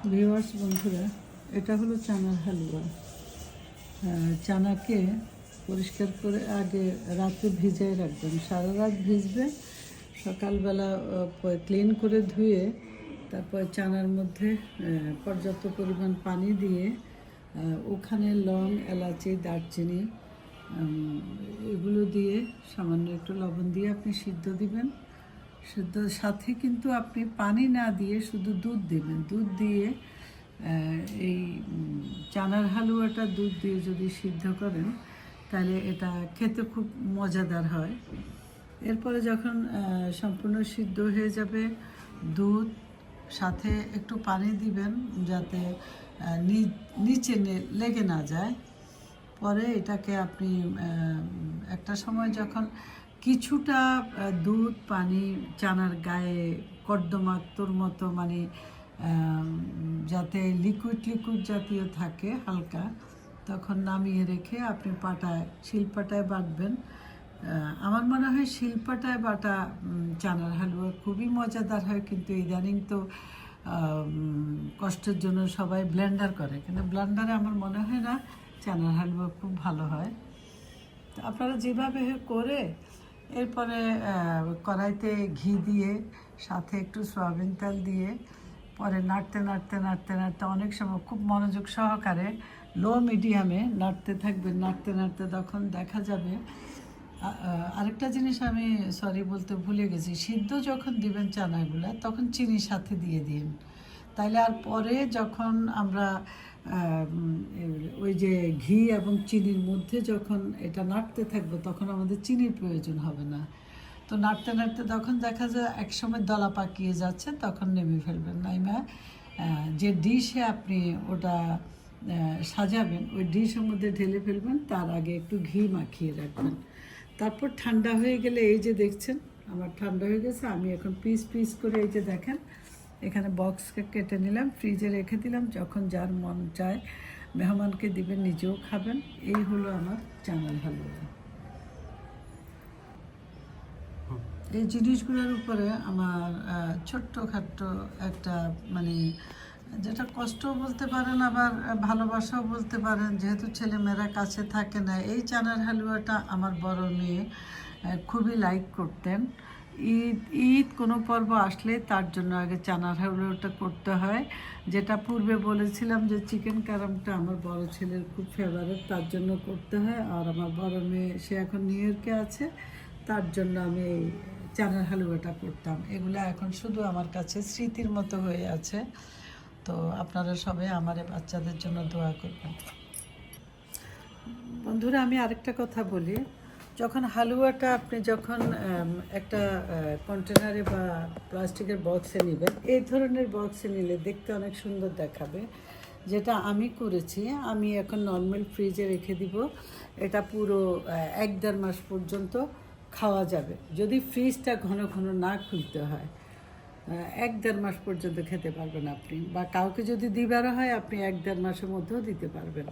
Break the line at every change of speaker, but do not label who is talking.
Viewers বন্ধুরা, এটা হলো চানার হালুয়া। চানাকে পরিষ্কার করে আগে রাতে ভিজিয়ে রাখবেন, সারা রাত ভিজবে। সকালবেলা ক্লিন করে ধুয়ে তারপর চানার মধ্যে পর্যাপ্ত পরিমাণ পানি দিয়ে ওখানে লং, এলাচি, দারচিনি এগুলো দিয়ে সামান্য একটু লবণ দিয়ে আপনি সিদ্ধ দিবেন। সিদ্ধ সাথে কিন্তু আপনি পানি না দিয়ে শুধু দুধ দিবেন। দুধ দিয়ে এই চানার হালুয়াটা দুধ দিয়ে যদি সিদ্ধ করেন তাহলে এটা খেতে খুব মজাদার হয়। এরপরে যখন সম্পূর্ণ সিদ্ধ হয়ে যাবে, দুধ সাথে একটু পানি দিবেন যাতে নিচে লেগে না যায়। পরে এটাকে আপনি একটা সময় যখন কিছুটা দুধ পানি চানার গায়ে কর্দমাক্তর মতো মানে যাতে লিকুইড জাতীয় থাকে হালকা, তখন নামিয়ে রেখে আপনি শিলপাটায় বাটবেন। আমার মনে হয় শিলপাটায় বাটা চানার হালুয়া খুবই মজাদার হয়, কিন্তু ইদানিং তো কষ্টের জন্য সবাই ব্লেন্ডার করে, কিন্তু ব্লেন্ডারে আমার মনে হয় না চানার হালুয়া খুব ভালো হয়। তো আপনারা যেভাবে করে এরপরে কড়াইতে ঘি দিয়ে সাথে একটু সয়াবিন তেল দিয়ে পরে নাড়তে নাড়তে নাড়তে নাড়তে অনেক সময় খুব মনোযোগ সহকারে লো মিডিয়ামে নাড়তে থাকবেন। নাড়তে নাড়তে তখন দেখা যাবে। আরেকটা জিনিস আমি বলতে ভুলে গেছি, সিদ্ধ যখন দিবেন চানাগুলা তখন চিনি সাথে দিয়ে দিন। তাইলে আর পরে যখন আমরা ওই যে ঘি এবং চিনির মধ্যে যখন এটা নাড়তে থাকবো তখন আমাদের চিনির প্রয়োজন হবে না। তো নাড়তে নাড়তে তখন দেখা যায় একসময় দলা পাকিয়ে যাচ্ছে, তখন নেমে ফেলবেন। নাইমা যে ডিশে আপনি ওটা সাজাবেন ওই ডিশের মধ্যে ঢেলে ফেলবেন, তার আগে একটু ঘি মাখিয়ে রাখবেন। তারপর ঠান্ডা হয়ে গেলে এই যে দেখছেন আমার ঠান্ডা হয়ে গেছে, আমি এখন পিস পিস করে এই যে দেখেন এখানে বক্সকে কেটে নিলাম, ফ্রিজে রেখে দিলাম। যখন যার মন চায় মেহমানকে দিবেন, নিজেও খাবেন। এই হলো আমার চানার হালুয়া। এই জিনিসগুলোর উপরে আমার ছোট্টখাট্ট একটা মানে যেটা কষ্টও বলতে পারেন আবার ভালোবাসাও বলতে পারেন, যেহেতু ছেলেমেয়েরা কাছে থাকে না। এই চানার হালুয়াটা আমার বড় মেয়ে খুবই লাইক করতেন। ঈদ কোনো পর্ব আসলে তার জন্য আগে চানার হালুয়াটা করতে হয়। যেটা পূর্বে বলেছিলাম যে চিকেন কারামটা আমার বড় ছেলের খুব ফেভারিট, তার জন্য করতে হয়। আর আমার বড় মেয়ে সে এখন নিউ ইয়র্কে আছে, তার জন্য আমি এই চানার হালুয়াটা করতাম। এগুলো এখন শুধু আমার কাছে স্মৃতির মতো হয়ে আছে। তো আপনারা সবাই আমার বাচ্চাদের জন্য দোয়া করবেন। বন্ধুরা, আমি আরেকটা কথা বলি, যখন হালুয়াটা আপনি যখন একটা কন্টেনারে বা প্লাস্টিকের বক্সে নেবেন, এই ধরনের বক্সে নিলে দেখতে অনেক সুন্দর দেখাবে। যেটা আমি করেছি, আমি এখন নর্মাল ফ্রিজে রেখে দিব। এটা পুরো 1-1.5 মাস পর্যন্ত খাওয়া যাবে, যদি ফ্রিজটা ঘন ঘন না খুলতে হয়। 1-1.5 মাস পর্যন্ত খেতে পারবেন আপনি, বা কাউকে যদি দিবারও হয় আপনি 1-1.5 মাসের মধ্যেও দিতে পারবেন।